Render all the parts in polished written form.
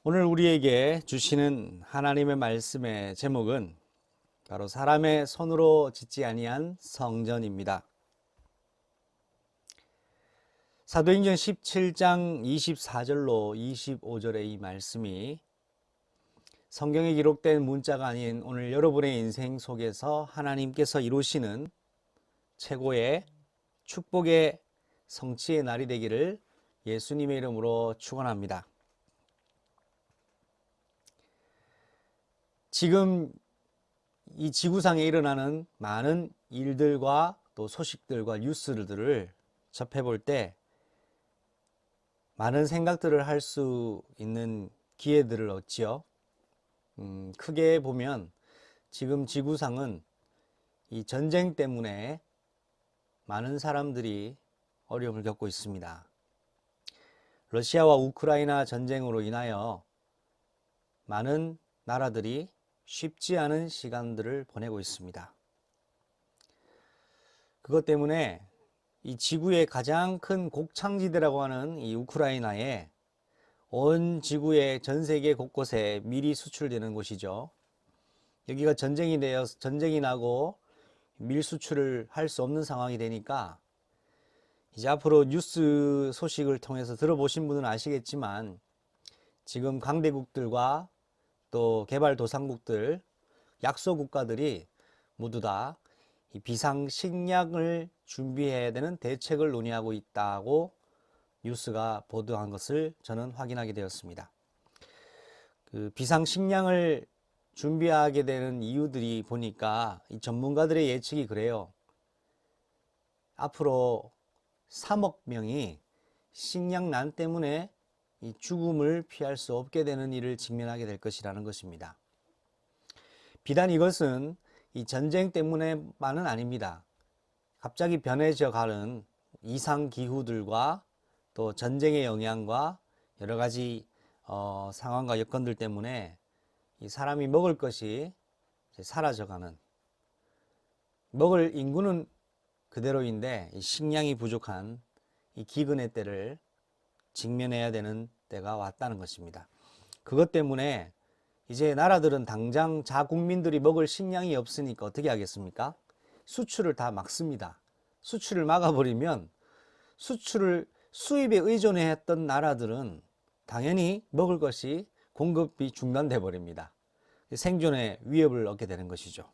오늘 우리에게 주시는 하나님의 말씀의 제목은 바로 사람의 손으로 짓지 아니한 성전입니다. 사도행전 17장 24절로 25절의 이 말씀이 성경에 기록된 문자가 아닌 오늘 여러분의 인생 속에서 하나님께서 이루시는 최고의 축복의 성취의 날이 되기를 예수님의 이름으로 축원합니다. 지금 이 지구상에 일어나는 많은 일들과 또 소식들과 뉴스들을 접해볼 때 많은 생각들을 할 수 있는 기회들을 얻지요. 크게 보면 지금 지구상은 이 전쟁 때문에 많은 사람들이 어려움을 겪고 있습니다. 러시아와 우크라이나 전쟁으로 인하여 많은 나라들이 쉽지 않은 시간들을 보내고 있습니다. 그것 때문에 이 지구의 가장 큰 곡창지대라고 하는 이 우크라이나에 온 지구의 전 세계 곳곳에 밀이 수출되는 곳이죠. 여기가 전쟁이 나고 밀 수출을 할 수 없는 상황이 되니까 이제 앞으로 뉴스 소식을 통해서 들어보신 분은 아시겠지만 지금 강대국들과 또 개발도상국들, 약소 국가들이 모두 다 이 비상식량을 준비해야 되는 대책을 논의하고 있다고 뉴스가 보도한 것을 저는 확인하게 되었습니다. 그 비상식량을 준비하게 되는 이유들이 보니까 이 전문가들의 예측이 그래요. 앞으로 3억 명이 식량난 때문에 이 죽음을 피할 수 없게 되는 일을 직면하게 될 것이라는 것입니다. 비단 이것은 이 전쟁 때문에만은 아닙니다. 갑자기 변해져 가는 이상 기후들과 또 전쟁의 영향과 여러 가지 상황과 여건들 때문에 이 사람이 먹을 것이 사라져가는, 먹을 인구는 그대로인데 이 식량이 부족한 이 기근의 때를 직면해야 되는 때가 왔다는 것입니다. 그것 때문에 이제 나라들은 당장 자국민들이 먹을 식량이 없으니까 어떻게 하겠습니까? 수출을 다 막습니다. 수출을 막아버리면 수입에 의존했던 나라들은 당연히 먹을 것이 공급이 중단돼 버립니다. 생존의 위협을 얻게 되는 것이죠.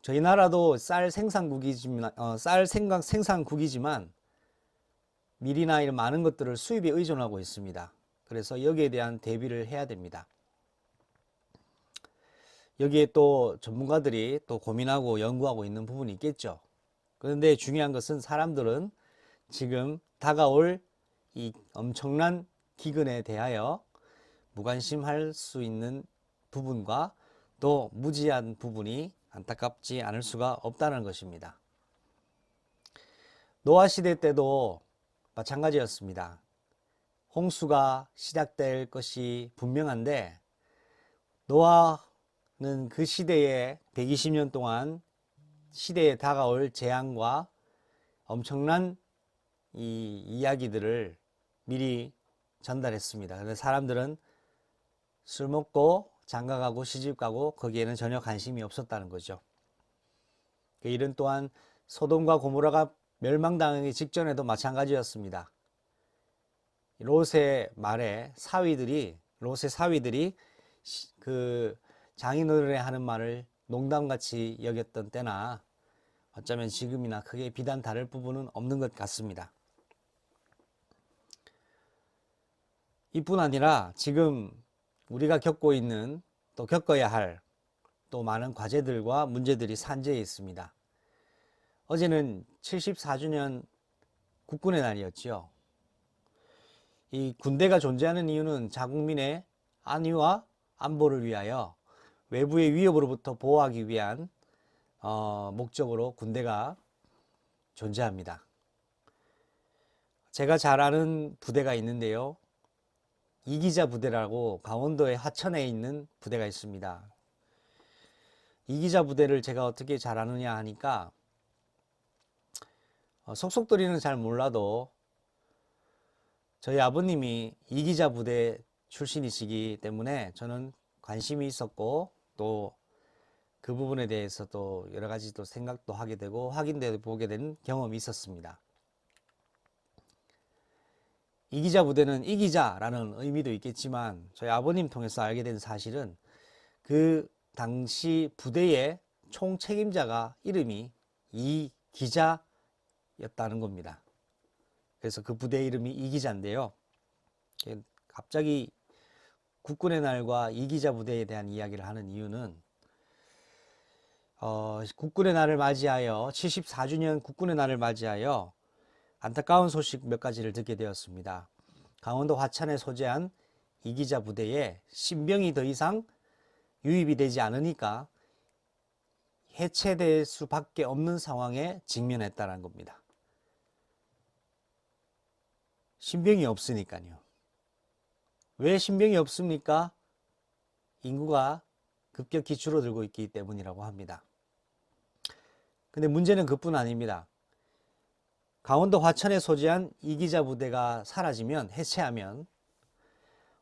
저희 나라도 쌀 생산국이지만 밀이나 이런 많은 것들을 수입에 의존하고 있습니다. 그래서 여기에 대한 대비를 해야 됩니다. 여기에 또 전문가들이 또 고민하고 연구하고 있는 부분이 있겠죠. 그런데 중요한 것은 사람들은 지금 다가올 이 엄청난 기근에 대하여 무관심할 수 있는 부분과 또 무지한 부분이 안타깝지 않을 수가 없다는 것입니다. 노아 시대 때도 마찬가지였습니다. 홍수가 시작될 것이 분명한데 노아는 그 시대에 120년 동안 시대에 다가올 재앙과 엄청난 이 이야기들을 미리 전달했습니다. 그런데 사람들은 술 먹고 장가가고 시집가고 거기에는 전혀 관심이 없었다는 거죠. 그 일은 또한 소돔과 고모라가 멸망당하기 직전에도 마찬가지였습니다. 롯의 말에 롯의 사위들이 그 장인어른이 하는 말을 농담같이 여겼던 때나 어쩌면 지금이나 크게 비단 다를 부분은 없는 것 같습니다. 이뿐 아니라 지금 우리가 겪고 있는 또 겪어야 할 또 많은 과제들과 문제들이 산재해 있습니다. 어제는 74주년 국군의 날이었지요. 이 군대가 존재하는 이유는 자국민의 안위와 안보를 위하여 외부의 위협으로부터 보호하기 위한 목적으로 군대가 존재합니다. 제가 잘 아는 부대가 있는데요. 이기자 부대라고 강원도의 하천에 있는 부대가 있습니다. 이기자 부대를 제가 어떻게 잘 아느냐 하니까 속속들이는 잘 몰라도 저희 아버님이 이기자 부대 출신이시기 때문에 저는 관심이 있었고 또 그 부분에 대해서 또 여러 가지 또 생각도 하게 되고 확인돼 보게 된 경험이 있었습니다. 이기자 부대는 이기자라는 의미도 있겠지만 저희 아버님 통해서 알게 된 사실은 그 당시 부대의 총 책임자가 이름이 이기자였다는 겁니다. 그래서 그 부대 이름이 이기자인데요. 갑자기 국군의 날과 이기자 부대에 대한 이야기를 하는 이유는 국군의 날을 맞이하여 74주년 국군의 날을 맞이하여 안타까운 소식 몇 가지를 듣게 되었습니다. 강원도 화천에 소재한 이기자 부대에 신병이 더 이상 유입이 되지 않으니까 해체될 수밖에 없는 상황에 직면했다는 겁니다. 신병이 없으니까요. 왜 신병이 없습니까? 인구가 급격히 줄어들고 있기 때문이라고 합니다. 근데 문제는 그뿐 아닙니다. 강원도 화천에 소재한 이기자 부대가 사라지면, 해체하면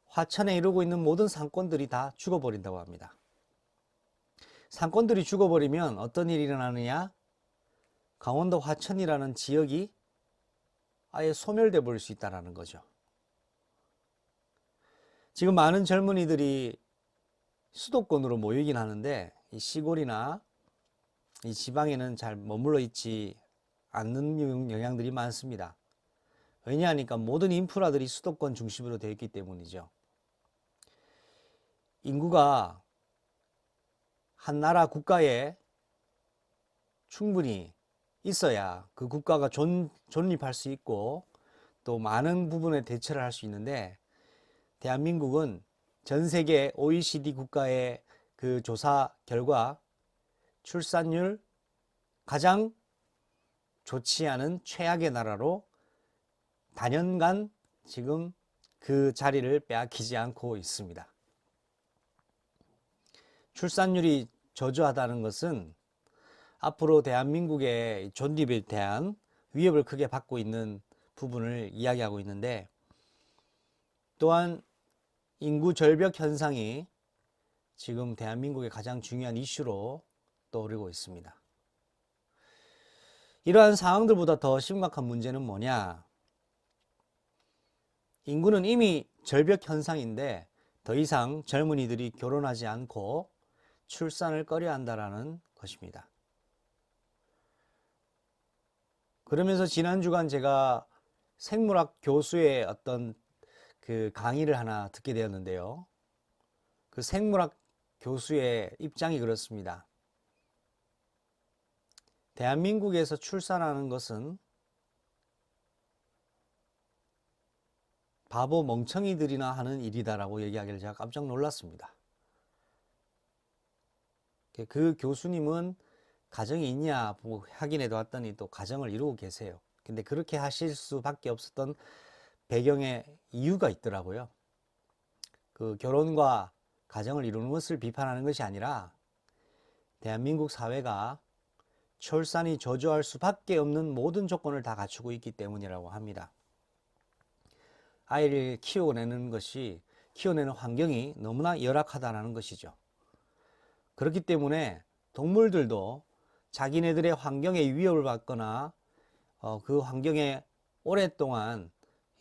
화천에 이루고 있는 모든 상권들이 다 죽어버린다고 합니다. 상권들이 죽어버리면 어떤 일이 일어나느냐? 강원도 화천이라는 지역이 아예 소멸돼 버릴 수 있다는 거죠. 지금 많은 젊은이들이 수도권으로 모이긴 하는데 이 시골이나 이 지방에는 잘 머물러 있지 않는 영향들이 많습니다. 왜냐하니까 모든 인프라들이 수도권 중심으로 되어 있기 때문이죠. 인구가 한 나라 국가에 충분히 있어야 그 국가가 존립할 수 있고 또 많은 부분에 대처를 할 수 있는데 대한민국은 전 세계 OECD 국가의 그 조사 결과 출산율 가장 좋지 않은 최악의 나라로 단연간 지금 그 자리를 빼앗기지 않고 있습니다. 출산율이 저조하다는 것은 앞으로 대한민국의 존립에 대한 위협을 크게 받고 있는 부분을 이야기하고 있는데 또한 인구 절벽 현상이 지금 대한민국의 가장 중요한 이슈로 떠오르고 있습니다. 이러한 상황들보다 더 심각한 문제는 뭐냐? 인구는 이미 절벽 현상인데 더 이상 젊은이들이 결혼하지 않고 출산을 꺼려한다라는 것입니다. 그러면서 지난 주간 제가 생물학 교수의 어떤 그 강의를 하나 듣게 되었는데요. 그 생물학 교수의 입장이 그렇습니다. 대한민국에서 출산하는 것은 바보 멍청이들이나 하는 일이다라고 얘기하기를 제가 깜짝 놀랐습니다. 그 교수님은 가정이 있냐 확인해 왔더니 또 가정을 이루고 계세요. 근데 그렇게 하실 수밖에 없었던 배경에 이유가 있더라고요. 그 결혼과 가정을 이루는 것을 비판하는 것이 아니라 대한민국 사회가 출산이 저조할 수밖에 없는 모든 조건을 다 갖추고 있기 때문이라고 합니다. 아이를 키워내는 환경이 너무나 열악하다는 것이죠. 그렇기 때문에 동물들도 자기네들의 환경에 위협을 받거나 그 환경에 오랫동안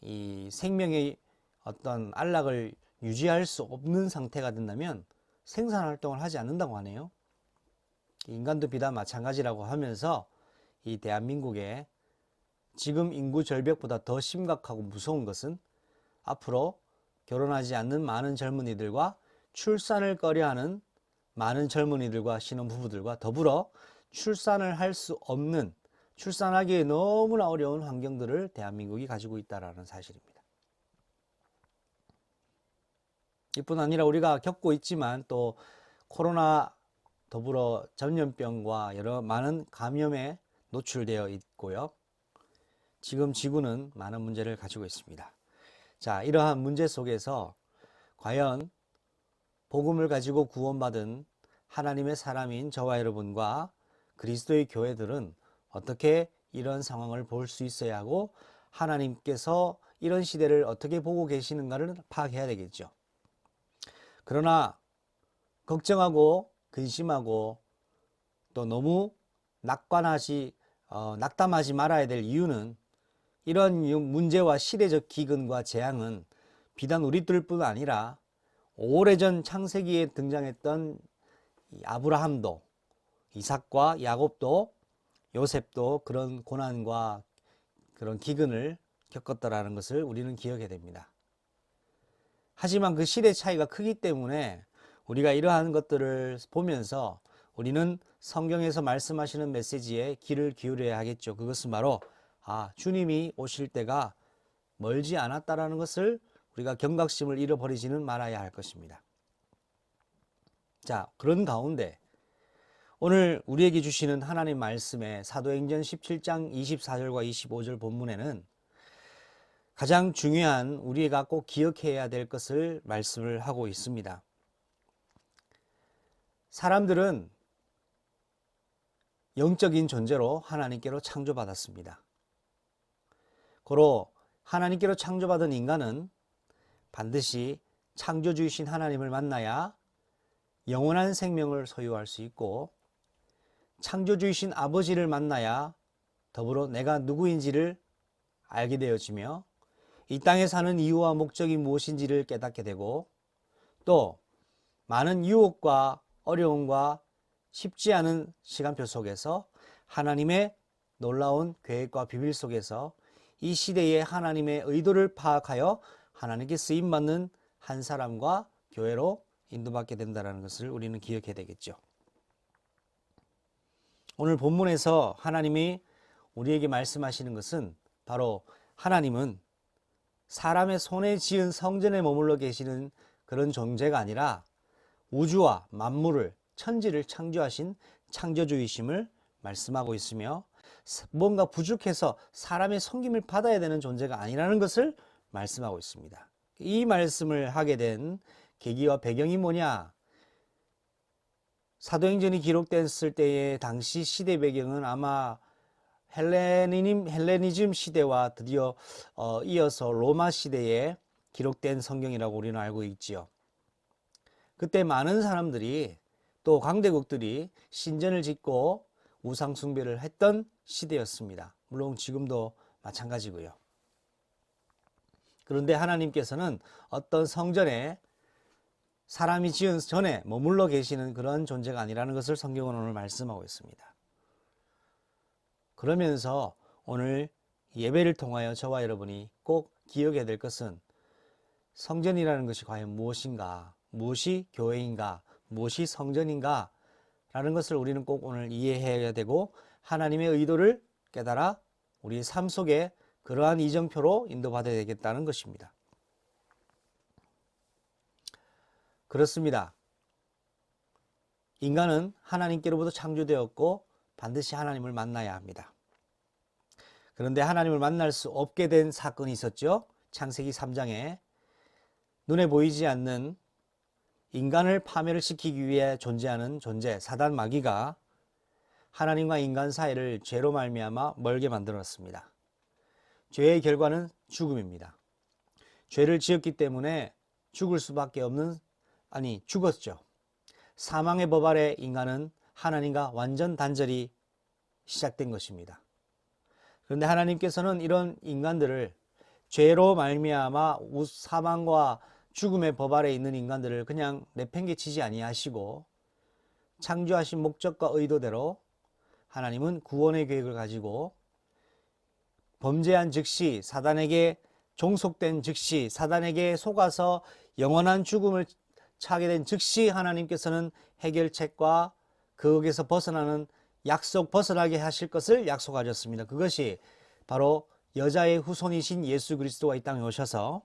이 생명의 어떤 안락을 유지할 수 없는 상태가 된다면 생산 활동을 하지 않는다고 하네요. 인간도 비단 마찬가지라고 하면서 이 대한민국의 지금 인구 절벽보다 더 심각하고 무서운 것은 앞으로 결혼하지 않는 많은 젊은이들과 출산을 꺼려하는 많은 젊은이들과 신혼부부들과 더불어 출산을 할 수 없는, 출산하기에 너무나 어려운 환경들을 대한민국이 가지고 있다는 사실입니다. 이뿐 아니라 우리가 겪고 있지만 또 코로나 더불어 전염병과 여러 많은 감염에 노출되어 있고요. 지금 지구는 많은 문제를 가지고 있습니다. 자, 이러한 문제 속에서 과연 복음을 가지고 구원받은 하나님의 사람인 저와 여러분과 그리스도의 교회들은 어떻게 이런 상황을 볼 수 있어야 하고 하나님께서 이런 시대를 어떻게 보고 계시는가를 파악해야 되겠죠. 그러나 걱정하고 근심하고 또 너무 낙담하지 말아야 될 이유는 이런 문제와 시대적 기근과 재앙은 비단 우리들뿐 아니라 오래전 창세기에 등장했던 아브라함도, 이삭과 야곱도, 요셉도 그런 고난과 그런 기근을 겪었다라는 것을 우리는 기억해야 됩니다. 하지만 그 시대 차이가 크기 때문에 우리가 이러한 것들을 보면서 우리는 성경에서 말씀하시는 메시지에 귀를 기울여야 하겠죠. 그것은 바로 주님이 오실 때가 멀지 않았다라는 것을 우리가 경각심을 잃어버리지는 말아야 할 것입니다. 자, 그런 가운데 오늘 우리에게 주시는 하나님 말씀의 사도행전 17장 24절과 25절 본문에는 가장 중요한 우리가 꼭 기억해야 될 것을 말씀을 하고 있습니다. 사람들은 영적인 존재로 하나님께로 창조받았습니다. 고로 하나님께로 창조받은 인간은 반드시 창조주이신 하나님을 만나야 영원한 생명을 소유할 수 있고, 창조주이신 아버지를 만나야 더불어 내가 누구인지를 알게 되어지며 이 땅에 사는 이유와 목적이 무엇인지를 깨닫게 되고, 또 많은 유혹과 어려움과 쉽지 않은 시간표 속에서 하나님의 놀라운 계획과 비밀 속에서 이 시대의 하나님의 의도를 파악하여 하나님께 쓰임받는 한 사람과 교회로 인도받게 된다는 것을 우리는 기억해야 되겠죠. 오늘 본문에서 하나님이 우리에게 말씀하시는 것은 바로 하나님은 사람의 손에 지은 성전에 머물러 계시는 그런 존재가 아니라 우주와 만물을, 천지를 창조하신 창조주이심을 말씀하고 있으며, 뭔가 부족해서 사람의 섬김을 받아야 되는 존재가 아니라는 것을 말씀하고 있습니다. 이 말씀을 하게 된 계기와 배경이 뭐냐? 사도행전이 기록됐을 때의 당시 시대 배경은 아마 헬레니즘 시대와 드디어 이어서 로마 시대에 기록된 성경이라고 우리는 알고 있지요. 그때 많은 사람들이, 또 강대국들이 신전을 짓고 우상 숭배를 했던 시대였습니다. 물론 지금도 마찬가지고요. 그런데 하나님께서는 어떤 성전에 사람이 지은 전에 머물러 계시는 그런 존재가 아니라는 것을 성경은 오늘 말씀하고 있습니다. 그러면서 오늘 예배를 통하여 저와 여러분이 꼭 기억해야 될 것은 성전이라는 것이 과연 무엇인가, 무엇이 교회인가, 무엇이 성전인가 라는 것을 우리는 꼭 오늘 이해해야 되고, 하나님의 의도를 깨달아 우리 삶 속에 그러한 이정표로 인도받아야 되겠다는 것입니다. 그렇습니다. 인간은 하나님께로부터 창조되었고 반드시 하나님을 만나야 합니다. 그런데 하나님을 만날 수 없게 된 사건이 있었죠. 창세기 3장에 눈에 보이지 않는 인간을 파멸을 시키기 위해 존재하는 존재 사단 마귀가 하나님과 인간 사이를 죄로 말미암아 멀게 만들었습니다. 죄의 결과는 죽음입니다. 죄를 지었기 때문에 죽을 수밖에 없는, 죽었죠. 사망의 법 아래 인간은 하나님과 완전 단절이 시작된 것입니다. 그런데 하나님께서는 이런 인간들을, 죄로 말미암아 사망과 죽음의 법 아래 있는 인간들을 그냥 내팽개치지 아니하시고 창조하신 목적과 의도대로 하나님은 구원의 계획을 가지고 범죄한 즉시, 사단에게 종속된 즉시, 사단에게 속아서 영원한 죽음을 차게 된 즉시 하나님께서는 해결책과 거기에서 벗어나는 벗어나게 하실 것을 약속하셨습니다. 그것이 바로 여자의 후손이신 예수 그리스도가 이 땅에 오셔서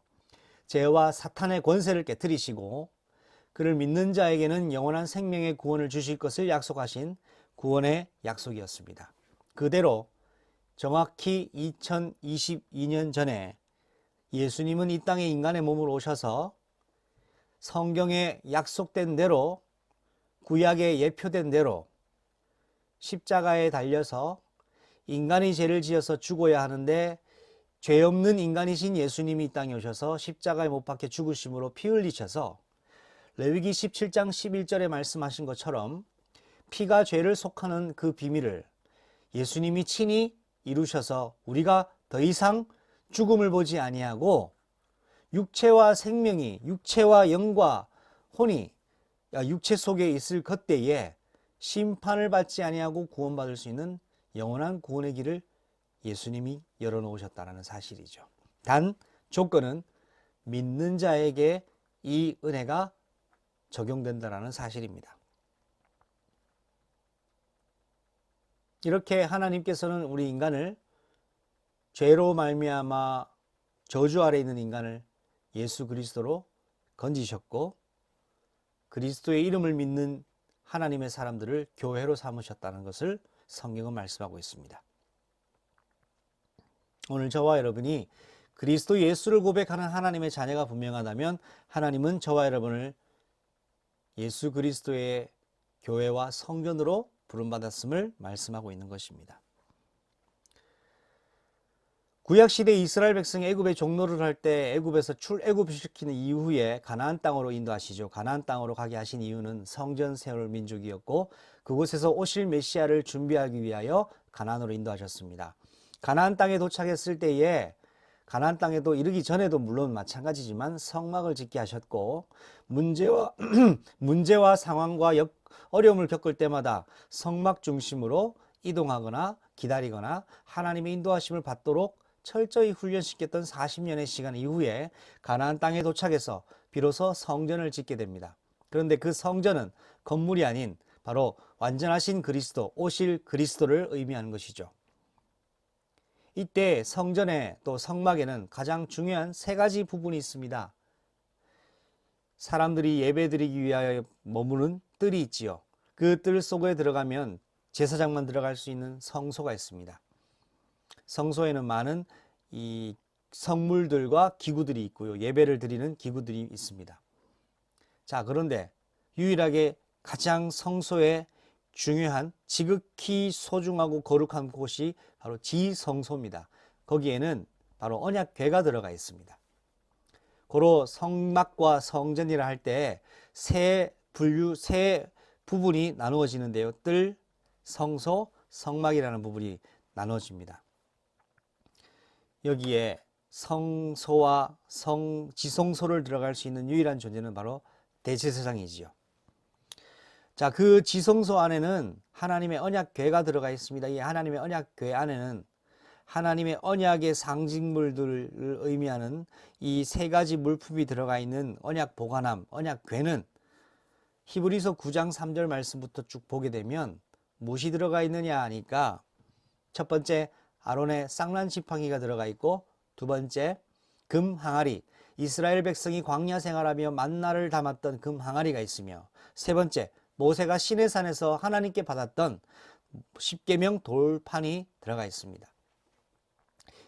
죄와 사탄의 권세를 깨뜨리시고 그를 믿는 자에게는 영원한 생명의 구원을 주실 것을 약속하신 구원의 약속이었습니다. 그대로 정확히 2022년 전에 예수님은 이 땅에 인간의 몸으로 오셔서 성경에 약속된 대로, 구약에 예표된 대로 십자가에 달려서 인간이 죄를 지어서 죽어야 하는데 죄 없는 인간이신 예수님이 이 땅에 오셔서 십자가에 못 박혀 죽으심으로 피 흘리셔서 레위기 17장 11절에 말씀하신 것처럼 피가 죄를 속하는 그 비밀을 예수님이 친히 이루셔서 우리가 더 이상 죽음을 보지 아니하고 육체와 생명이, 육체와 영과 혼이 육체 속에 있을 그때에 심판을 받지 아니하고 구원받을 수 있는 영원한 구원의 길을 예수님이 열어놓으셨다는 사실이죠. 단 조건은 믿는 자에게 이 은혜가 적용된다는 사실입니다. 이렇게 하나님께서는 우리 인간을 죄로 말미암아 저주 아래 있는 인간을 예수 그리스도로 건지셨고 그리스도의 이름을 믿는 하나님의 사람들을 교회로 삼으셨다는 것을 성경은 말씀하고 있습니다. 오늘 저와 여러분이 그리스도 예수를 고백하는 하나님의 자녀가 분명하다면 하나님은 저와 여러분을 예수 그리스도의 교회와 성전으로 부름받았음을 말씀하고 있는 것입니다. 구약시대 이스라엘 백성이 애굽에 종노를 할 때 애굽에서 출애굽시키는 이후에 가나안 땅으로 인도하시죠. 가나안 땅으로 가게 하신 이유는 성전 세울 민족이었고 그곳에서 오실 메시아를 준비하기 위하여 가나안으로 인도하셨습니다. 가나안 땅에 도착했을 때에 가나안 땅에도 이르기 전에도 물론 마찬가지지만 성막을 짓게 하셨고 문제와 상황과 어려움을 겪을 때마다 성막 중심으로 이동하거나 기다리거나 하나님의 인도하심을 받도록 철저히 훈련시켰던 40년의 시간 이후에 가나안 땅에 도착해서 비로소 성전을 짓게 됩니다. 그런데 그 성전은 건물이 아닌 바로 완전하신 그리스도, 오실 그리스도를 의미하는 것이죠. 이때 성전에 또 성막에는 가장 중요한 세 가지 부분이 있습니다. 사람들이 예배드리기 위하여 머무는 뜰이 있지요. 그 뜰 속에 들어가면 제사장만 들어갈 수 있는 성소가 있습니다. 성소에는 많은 이 성물들과 기구들이 있고요. 예배를 드리는 기구들이 있습니다. 자, 그런데 유일하게 가장 성소에 중요한 지극히 소중하고 거룩한 곳이 바로 지성소입니다. 거기에는 바로 언약궤가 들어가 있습니다. 고로 성막과 성전이라 할 때 세 부분이 나누어지는데요. 뜰, 성소, 성막이라는 부분이 나눠집니다. 여기에 성소와 지성소를 들어갈 수 있는 유일한 존재는 바로 대제사장이지요. 자, 그 지성소 안에는 하나님의 언약궤가 들어가 있습니다. 이 하나님의 언약궤 안에는 하나님의 언약의 상징물들을 의미하는 이 세 가지 물품이 들어가 있는 언약 보관함, 언약궤는 히브리서 9장 3절 말씀부터 쭉 보게 되면 무엇이 들어가 있느냐 하니까 첫 번째 아론의 쌍난 지팡이가 들어가 있고 두 번째 금 항아리, 이스라엘 백성이 광야 생활하며 만나를 담았던 금 항아리가 있으며 세 번째 모세가 시내산에서 하나님께 받았던 십계명 돌판이 들어가 있습니다.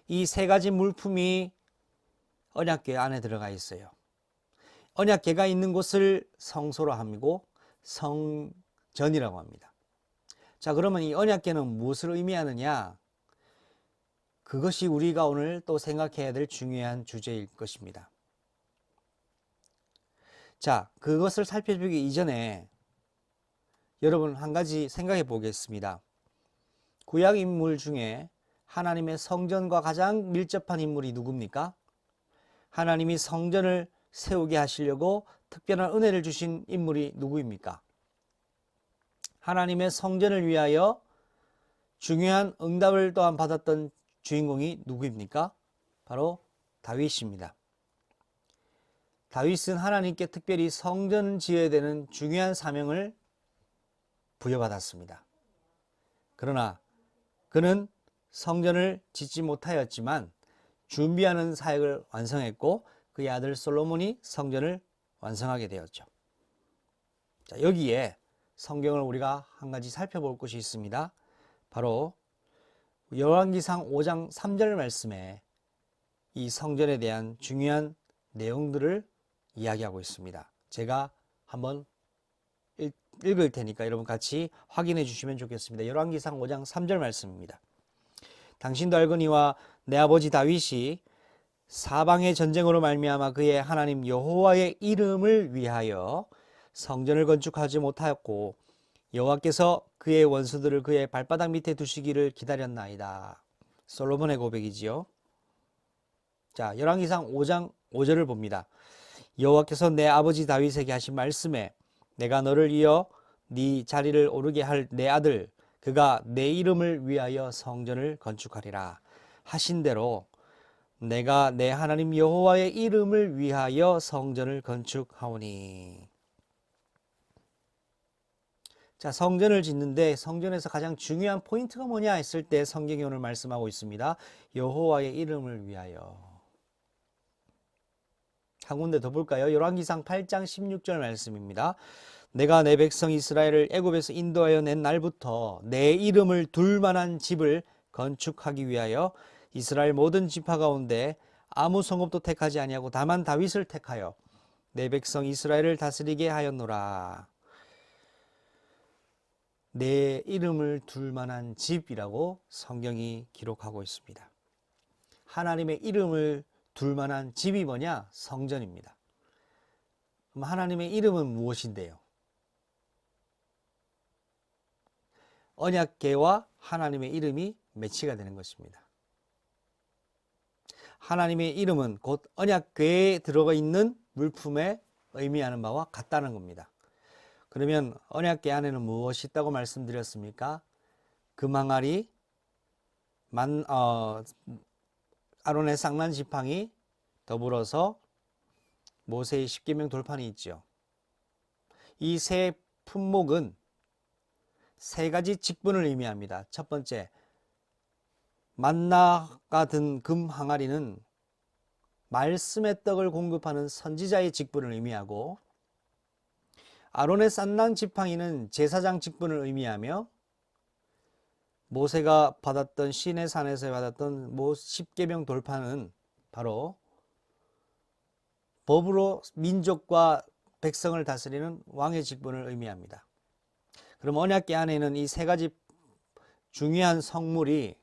이 세 가지 물품이 언약궤 안에 들어가 있어요. 언약궤가 있는 곳을 성소로 하고 성전이라고 합니다. 자, 그러면 이 언약궤는 무엇을 의미하느냐? 그것이 우리가 오늘 또 생각해야 될 중요한 주제일 것입니다. 자, 그것을 살펴보기 이전에 여러분 한 가지 생각해 보겠습니다. 구약 인물 중에 하나님의 성전과 가장 밀접한 인물이 누굽니까? 하나님이 성전을 세우게 하시려고 특별한 은혜를 주신 인물이 누구입니까? 하나님의 성전을 위하여 중요한 응답을 또한 받았던 주인공이 누구입니까? 바로 다윗입니다. 다윗은 하나님께 특별히 성전 지어야 되는 중요한 사명을 부여받았습니다. 그러나 그는 성전을 짓지 못하였지만 준비하는 사역을 완성했고 그의 아들 솔로몬이 성전을 완성하게 되었죠. 자, 여기에 성경을 우리가 한 가지 살펴볼 것이 있습니다. 바로 열왕기상 5장 3절 말씀에 이 성전에 대한 중요한 내용들을 이야기하고 있습니다. 제가 한번 읽을 테니까 여러분 같이 확인해 주시면 좋겠습니다. 열왕기상 5장 3절 말씀입니다. 당신도 알거니와 내 아버지 다윗이 사방의 전쟁으로 말미암아 그의 하나님 여호와의 이름을 위하여 성전을 건축하지 못하였고 여호와께서 그의 원수들을 그의 발바닥 밑에 두시기를 기다렸나이다. 솔로몬의 고백이지요. 자, 열왕기상 5장 5절을 봅니다. 여호와께서 내 아버지 다윗에게 하신 말씀에 내가 너를 이어 네 자리를 오르게 할 내 아들 그가 내 이름을 위하여 성전을 건축하리라 하신 대로 내가 내 하나님 여호와의 이름을 위하여 성전을 건축하오니. 자, 성전을 짓는데 성전에서 가장 중요한 포인트가 뭐냐 했을 때 성경이 오늘 말씀하고 있습니다. 여호와의 이름을 위하여. 한 군데 더 볼까요? 열왕기상 8장 16절 말씀입니다. 내가 내 백성 이스라엘을 애굽에서 인도하여 낸 날부터 내 이름을 둘 만한 집을 건축하기 위하여 이스라엘 모든 지파 가운데 아무 성읍도 택하지 아니하고 다만 다윗을 택하여 내 백성 이스라엘을 다스리게 하였노라. 내 이름을 둘 만한 집이라고 성경이 기록하고 있습니다. 하나님의 이름을 둘 만한 집이 뭐냐? 성전입니다. 그럼 하나님의 이름은 무엇인데요? 언약궤와 하나님의 이름이 매치가 되는 것입니다. 하나님의 이름은 곧 언약궤에 들어가 있는 물품에 의미하는 바와 같다는 겁니다. 그러면 언약궤 안에는 무엇이 있다고 말씀드렸습니까? 금항아리, 아론의 쌍난 지팡이, 더불어서 모세의 십계명 돌판이 있죠. 이 세 품목은 세 가지 직분을 의미합니다. 첫 번째, 만나가 든 금 항아리는 말씀의 떡을 공급하는 선지자의 직분을 의미하고, 아론의 쌍난 지팡이는 제사장 직분을 의미하며, 모세가 받았던 시내 산에서 받았던 십계명 돌판은 바로 법으로 민족과 백성을 다스리는 왕의 직분을 의미합니다. 그럼 언약궤 안에는 이 세 가지 중요한 성물이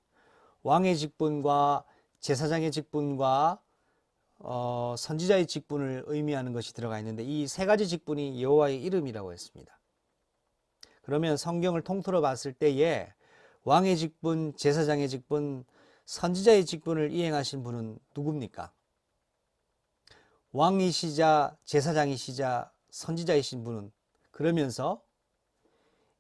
왕의 직분과 제사장의 직분과 선지자의 직분을 의미하는 것이 들어가 있는데, 이 세 가지 직분이 여호와의 이름이라고 했습니다. 그러면 성경을 통틀어 봤을 때에 왕의 직분, 제사장의 직분, 선지자의 직분을 이행하신 분은 누굽니까? 왕이시자 제사장이시자 선지자이신 분은, 그러면서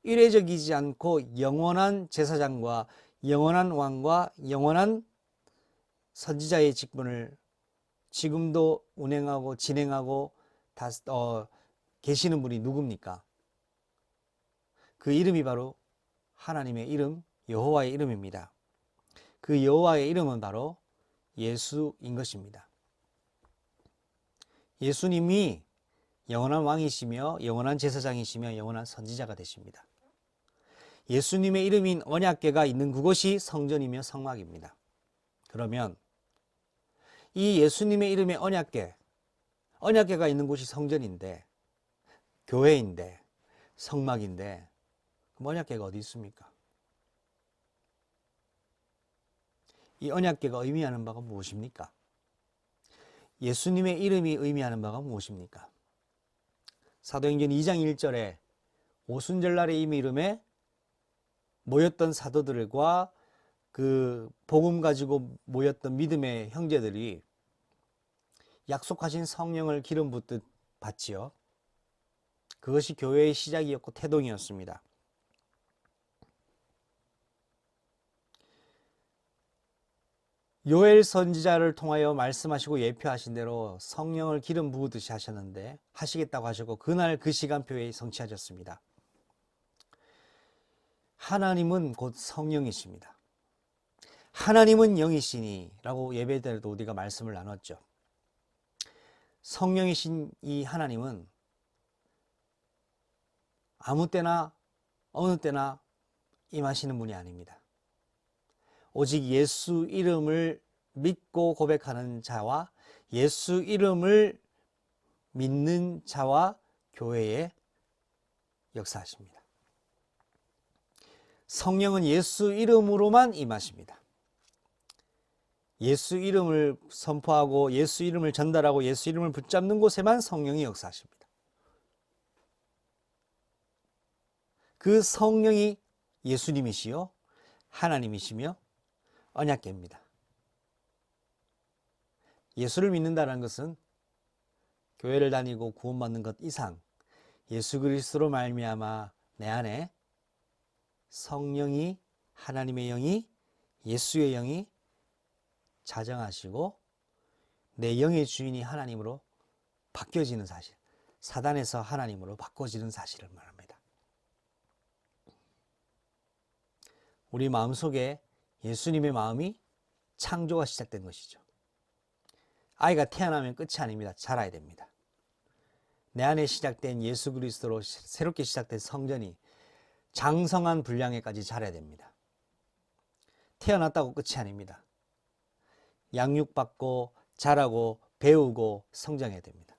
일회적이지 않고 영원한 제사장과 영원한 왕과 영원한 선지자의 직분을 지금도 운행하고 진행하고 계시는 분이 누굽니까? 그 이름이 바로 하나님의 이름, 여호와의 이름입니다. 그 여호와의 이름은 바로 예수인 것입니다. 예수님이 영원한 왕이시며 영원한 제사장이시며 영원한 선지자가 되십니다. 예수님의 이름인 언약궤가 있는 그곳이 성전이며 성막입니다. 그러면 이 예수님의 이름의 언약궤가 있는 곳이 성전인데, 교회인데, 성막인데, 그럼 언약궤가 어디 있습니까? 이 언약궤가 의미하는 바가 무엇입니까? 예수님의 이름이 의미하는 바가 무엇입니까? 사도행전 2장 1절에 오순절날에 이미 이름에 모였던 사도들과 그 복음 가지고 모였던 믿음의 형제들이 약속하신 성령을 기름 붓듯 받지요. 그것이 교회의 시작이었고 태동이었습니다. 요엘 선지자를 통하여 말씀하시고 예표하신 대로 성령을 기름 부으듯이 하시겠다고 하셨고, 그날 그 시간표에 성취하셨습니다. 하나님은 곧 성령이십니다. 하나님은 영이시니 라고 예배 때도 우리가 말씀을 나눴죠. 성령이신 이 하나님은 아무 때나 어느 때나 임하시는 분이 아닙니다. 오직 예수 이름을 믿고 고백하는 자와 예수 이름을 믿는 자와 교회에 역사하십니다. 성령은 예수 이름으로만 임하십니다. 예수 이름을 선포하고 예수 이름을 전달하고 예수 이름을 붙잡는 곳에만 성령이 역사하십니다. 그 성령이 예수님이시요 하나님이시며 언약계입니다. 예수를 믿는다는 것은 교회를 다니고 구원받는 것 이상 예수 그리스도로 말미암아 내 안에 성령이, 하나님의 영이, 예수의 영이 자정하시고 내 영의 주인이 하나님으로 바뀌어지는 사실, 사단에서 하나님으로 바꿔지는 사실을 말합니다. 우리 마음속에 예수님의 마음이 창조가 시작된 것이죠. 아이가 태어나면 끝이 아닙니다. 자라야 됩니다. 내 안에 시작된 예수 그리스도로 새롭게 시작된 성전이 장성한 분량에까지 자라야 됩니다. 태어났다고 끝이 아닙니다. 양육받고 자라고 배우고 성장해야 됩니다.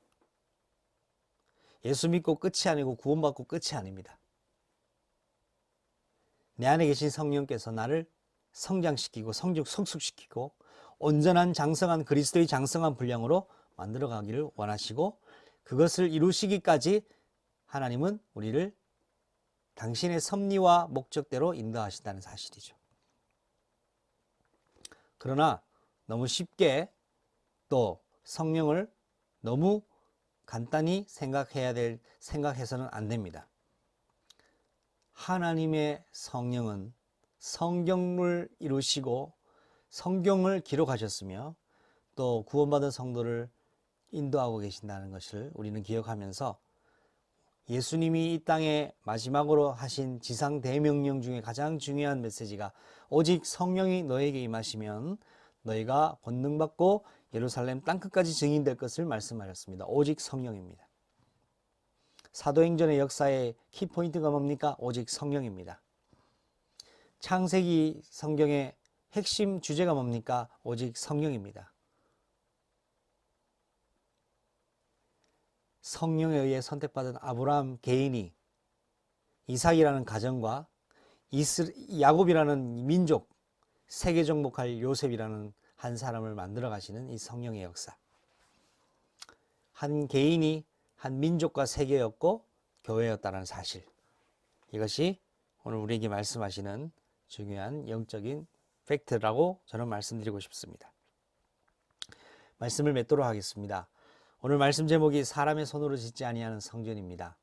예수 믿고 끝이 아니고 구원받고 끝이 아닙니다. 내 안에 계신 성령께서 나를 성장시키고 성숙시키고 온전한 장성한 그리스도의 장성한 분량으로 만들어 가기를 원하시고 그것을 이루시기까지 하나님은 우리를 당신의 섭리와 목적대로 인도하신다는 사실이죠. 그러나 너무 쉽게 또 성령을 너무 간단히 생각해서는 안 됩니다. 하나님의 성령은 성경을 이루시고 성경을 기록하셨으며 또 구원받은 성도를 인도하고 계신다는 것을 우리는 기억하면서 예수님이 이 땅에 마지막으로 하신 지상 대명령 중에 가장 중요한 메시지가 오직 성령이 너에게 임하시면 너희가 권능받고 예루살렘 땅끝까지 증인될 것을 말씀하셨습니다. 오직 성령입니다. 사도행전의 역사의 키포인트가 뭡니까? 오직 성령입니다. 창세기 성경의 핵심 주제가 뭡니까? 오직 성령입니다. 성령에 의해 선택받은 아브라함 개인이 이삭이라는 가정과 야곱이라는 민족, 세계 정복할 요셉이라는 한 사람을 만들어 가시는 이 성령의 역사. 한 개인이 한 민족과 세계였고 교회였다는 사실. 이것이 오늘 우리에게 말씀하시는 중요한 영적인 팩트라고 저는 말씀드리고 싶습니다. 말씀을 맺도록 하겠습니다. 오늘 말씀 제목이 사람의 손으로 짓지 아니하는 성전입니다.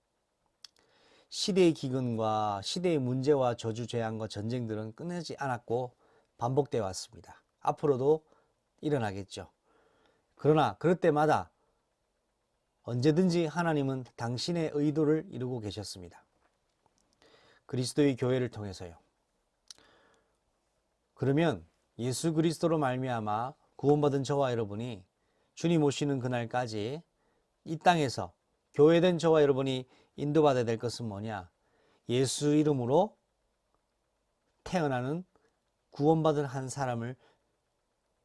시대의 기근과 시대의 문제와 저주 재앙과 전쟁들은 끝나지 않았고 반복되어 왔습니다. 앞으로도 일어나겠죠. 그러나 그럴 때마다 언제든지 하나님은 당신의 의도를 이루고 계셨습니다. 그리스도의 교회를 통해서요. 그러면 예수 그리스도로 말미암아 구원받은 저와 여러분이 주님 오시는 그날까지 이 땅에서 교회된 저와 여러분이 인도받아야 될 것은 뭐냐? 예수 이름으로 태어나는 구원받은 한 사람을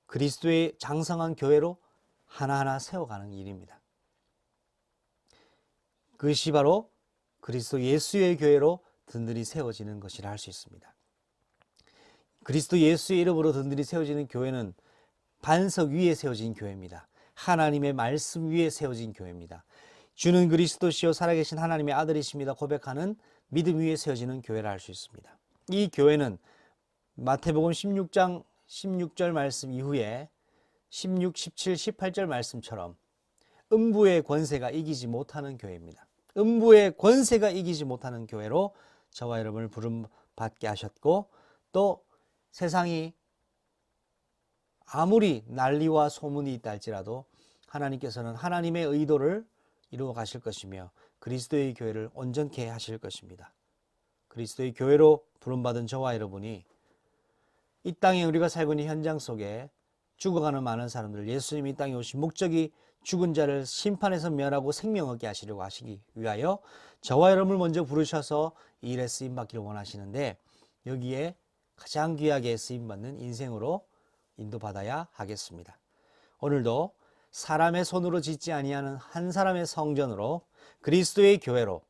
그리스도의 장성한 교회로 하나하나 세워가는 일입니다. 그것이 바로 그리스도 예수의 교회로 든든히 세워지는 것이라 할 수 있습니다. 그리스도 예수의 이름으로 든든히 세워지는 교회는 반석 위에 세워진 교회입니다. 하나님의 말씀 위에 세워진 교회입니다. 주는 그리스도시요 살아계신 하나님의 아들이십니다 고백하는 믿음 위에 세워지는 교회라 할 수 있습니다. 이 교회는 마태복음 16장 16절 말씀 이후에 16, 17, 18절 말씀처럼 음부의 권세가 이기지 못하는 교회입니다. 음부의 권세가 이기지 못하는 교회로 저와 여러분을 부름받게 하셨고 또 세상이 아무리 난리와 소문이 있다 할지라도 하나님께서는 하나님의 의도를 이루어 가실 것이며 그리스도의 교회를 온전케 하실 것입니다. 그리스도의 교회로 부름받은 저와 여러분이 이 땅에 우리가 살고 있는 현장 속에 죽어가는 많은 사람들, 예수님이 이 땅에 오신 목적이 죽은 자를 심판에서 멸하고 생명 얻게 하시려고 하시기 위하여 저와 여러분을 먼저 부르셔서 이 일에 쓰임받기를 원하시는데 여기에 가장 귀하게 쓰임받는 인생으로 인도받아야 하겠습니다. 오늘도 사람의 손으로 짓지 아니하는 한 사람의 성전으로 그리스도의 교회로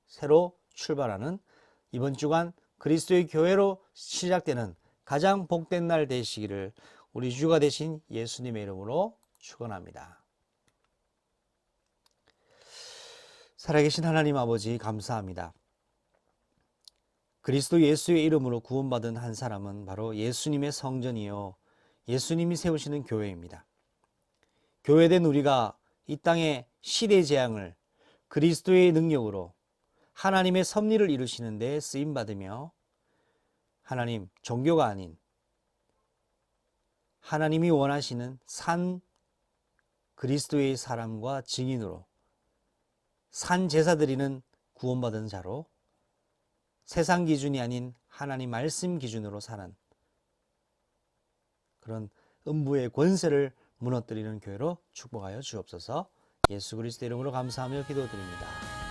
새로 출발하는 이번 주간 그리스도의 교회로 시작되는 가장 복된 날 되시기를 우리 주가 되신 예수님의 이름으로 축원합니다. 살아계신 하나님 아버지 감사합니다. 그리스도 예수의 이름으로 구원받은 한 사람은 바로 예수님의 성전이요 예수님이 세우시는 교회입니다. 교회된 우리가 이 땅의 시대 재앙을 그리스도의 능력으로 하나님의 섭리를 이루시는 데 쓰임받으며 하나님 종교가 아닌 하나님이 원하시는 산 그리스도의 사람과 증인으로 산 제사 드리는 구원받은 자로 세상 기준이 아닌 하나님 말씀 기준으로 사는 그런 음부의 권세를 무너뜨리는 교회로 축복하여 주옵소서. 예수 그리스도 이름으로 감사하며 기도드립니다.